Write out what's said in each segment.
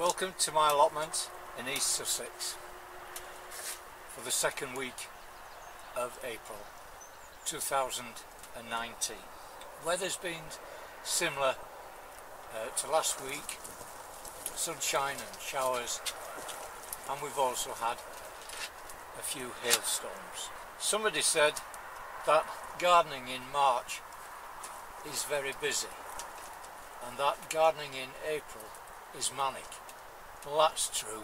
Welcome to my allotment in East Sussex for the second week of April 2019. Weather's been similar to last week, sunshine and showers, and we've also had a few hailstorms. Somebody said that gardening in March is very busy and that gardening in April is manic. Well, that's true.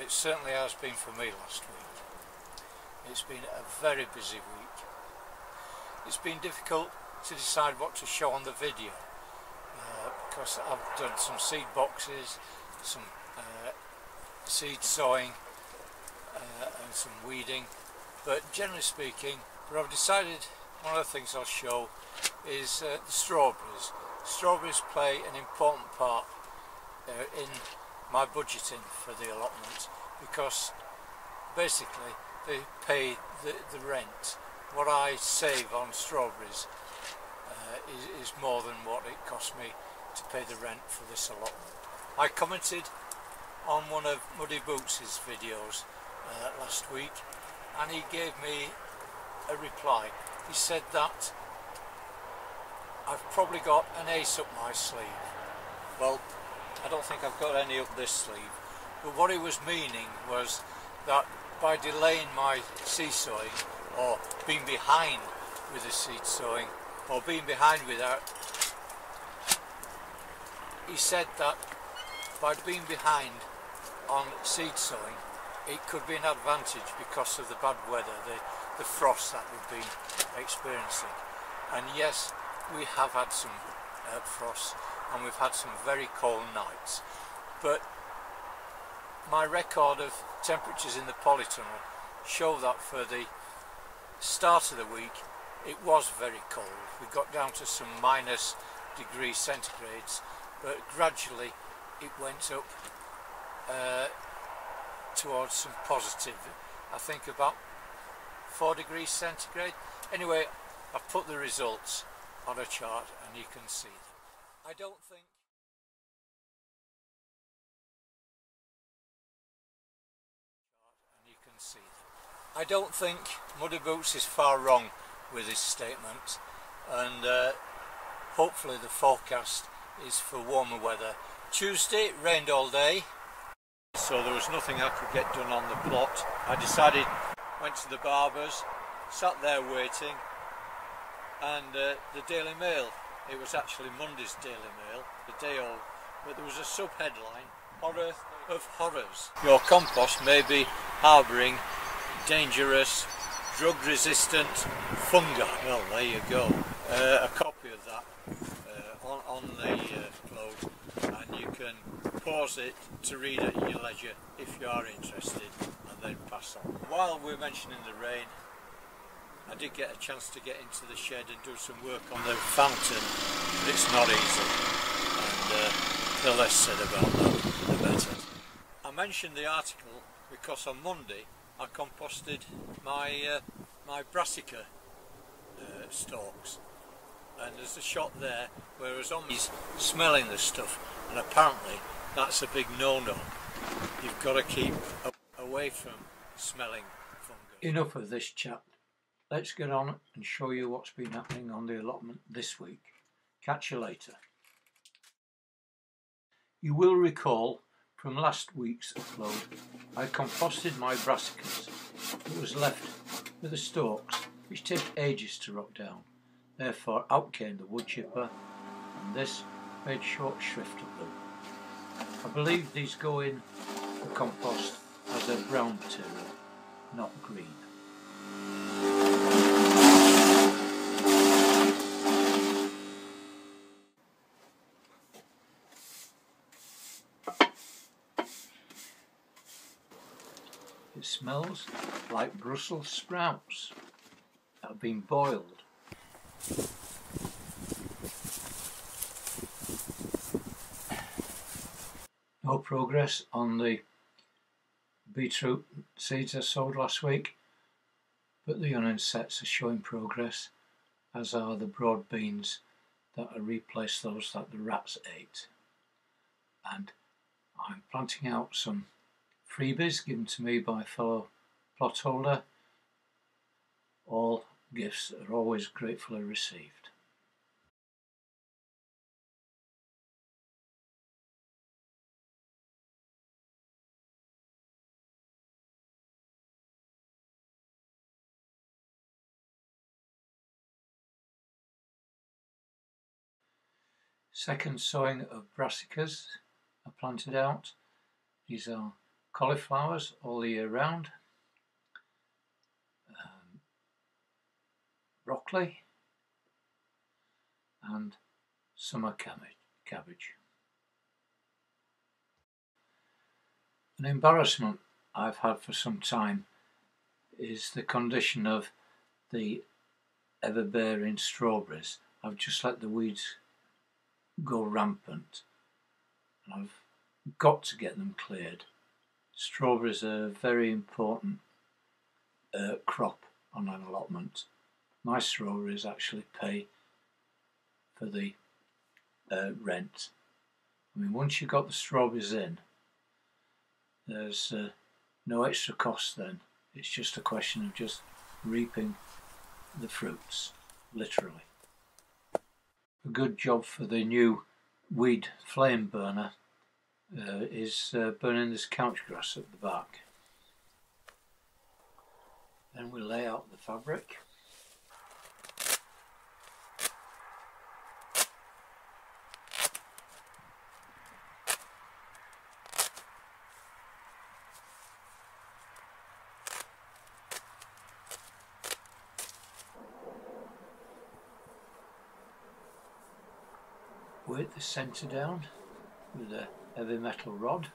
It certainly has been for me last week. It's been a very busy week. It's been difficult to decide what to show on the video because I've done some seed boxes, some seed sowing and some weeding, but generally speaking, what I've decided one of the things I'll show is the strawberries. Strawberries play an important part in my budgeting for the allotment because basically they pay the rent. What I save on strawberries is more than what it cost me to pay the rent for this allotment. I commented on one of Muddy Boots' videos last week and he gave me a reply. He said that I've probably got an ace up my sleeve. Well, I don't think I've got any up this sleeve, but what he was meaning was that by delaying my seed sowing, or being behind with the seed sowing, or being behind without, he said that by being behind on seed sowing it could be an advantage because of the bad weather, the frost that we've been experiencing. And yes, we have had some frost and we've had some very cold nights, but my record of temperatures in the polytunnel show that for the start of the week it was very cold. We got down to some minus degrees centigrades, but gradually it went up towards some positive, I think about 4 degrees centigrade. Anyway, I've put the results on a chart and you can see them. I don't think I don't think Muddy Boots is far wrong with his statement, and hopefully the forecast is for warmer weather. Tuesday it rained all day, so there was nothing I could get done on the plot. I decided, went to the barber's, sat there waiting, and the Daily Mail, it was actually Monday's Daily Mail, the day old, but there was a sub-headline, Horror of Horrors. Your compost may be harbouring dangerous, drug-resistant fungi. Well, there you go. A copy of that on the clothes, and you can pause it to read at your leisure if you are interested, and then pass on. While we're mentioning the rain, I did get a chance to get into the shed and do some work on the fountain, but it's not easy, and the less said about that, the better. I mentioned the article because on Monday I composted my my Brassica stalks, and there's a shot there where I was on smelling the stuff, and apparently that's a big no-no. You've got to keep away from smelling fungus. Enough of this chat. Let's get on and show you what's been happening on the allotment this week. Catch you later. You will recall from last week's upload I composted my Brassicas. It was left with the stalks, which take ages to rot down. Therefore out came the Woodchipper, and this made short shrift of them. I believe these go in the compost as a brown material, not green. It smells like Brussels sprouts that have been boiled. No progress on the beetroot seeds I sowed last week, but the onion sets are showing progress, as are the broad beans that I replaced those that the rats ate. And I'm planting out some freebies given to me by a fellow plot holder. All gifts are always gratefully received. Second sowing of brassicas are planted out. These are cauliflowers all the year round, broccoli and summer cabbage. An embarrassment I've had for some time is the condition of the ever-bearing strawberries. I've just let the weeds go rampant and I've got to get them cleared. Strawberries are a very important crop on an allotment. My strawberries actually pay for the rent. I mean, once you've got the strawberries in, there's no extra cost then. It's just a question of just reaping the fruits, literally. A good job for the new weed flame burner is burning this couch grass at the back. Then we lay out the fabric. Weight the centre down with a heavy metal rod.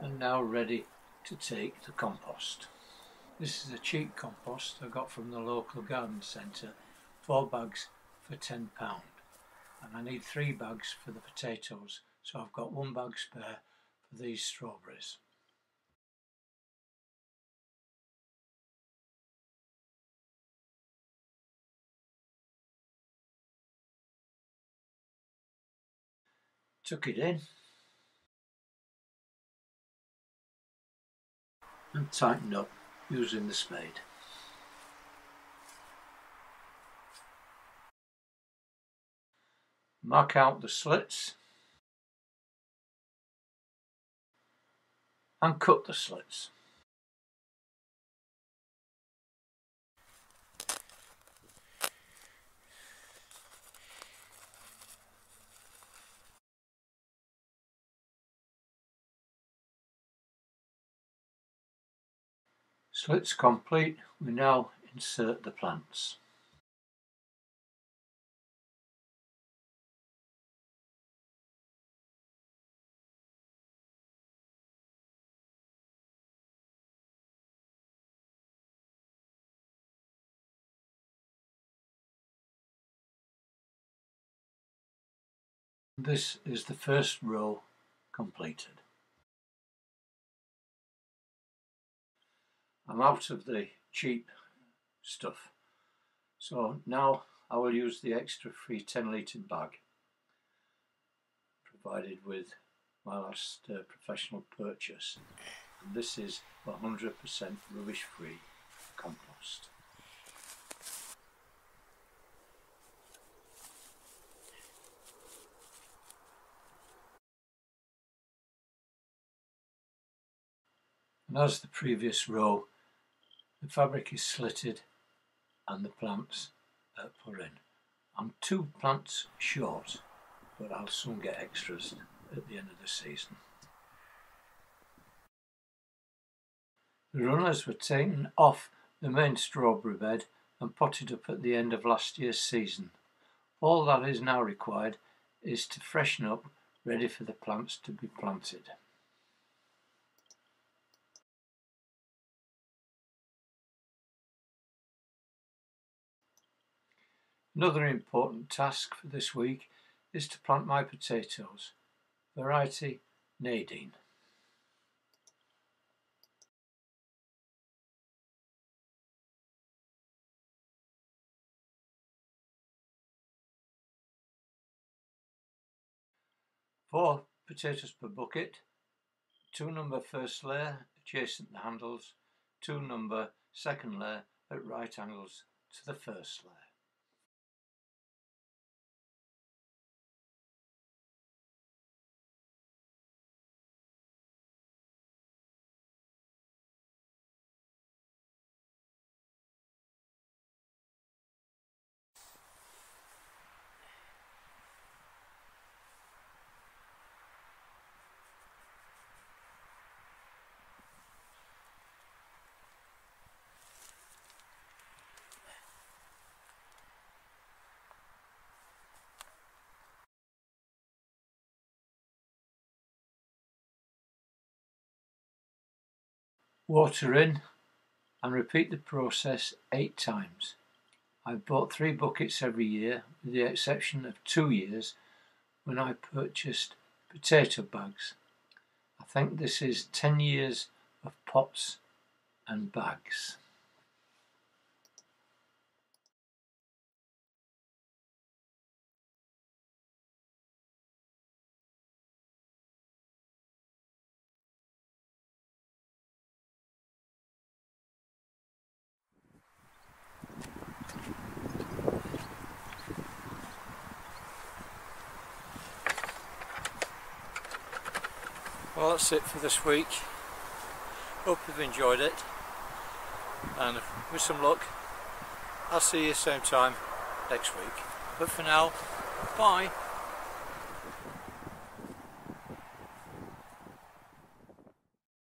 And now ready to take the compost. This is a cheap compost I got from the local garden centre, 4 bags for £10, and I need 3 bags for the potatoes, so I've got 1 bag spare for these strawberries. Tuck it in and tighten up using the spade. Mark out the slits and cut the slits. Slits complete, we now insert the plants. This is the first row completed. I'm out of the cheap stuff, so now I will use the extra free 10-litre bag provided with my last professional purchase, and this is 100% rubbish free compost. And as the previous row, the fabric is slitted and the plants put in. I'm 2 plants short, but I'll soon get extras at the end of the season. The runners were taken off the main strawberry bed and potted up at the end of last year's season. All that is now required is to freshen up, ready for the plants to be planted. Another important task for this week is to plant my potatoes, variety Nadine. 4 potatoes per bucket, 2 number first layer adjacent the handles, 2 number second layer at right angles to the first layer. Water in and repeat the process 8 times. I've bought 3 buckets every year with the exception of 2 years when I purchased potato bags. I think this is 10 years of pots and bags. Well, that's it for this week. Hope you've enjoyed it, and with some luck I'll see you same time next week. But for now, bye.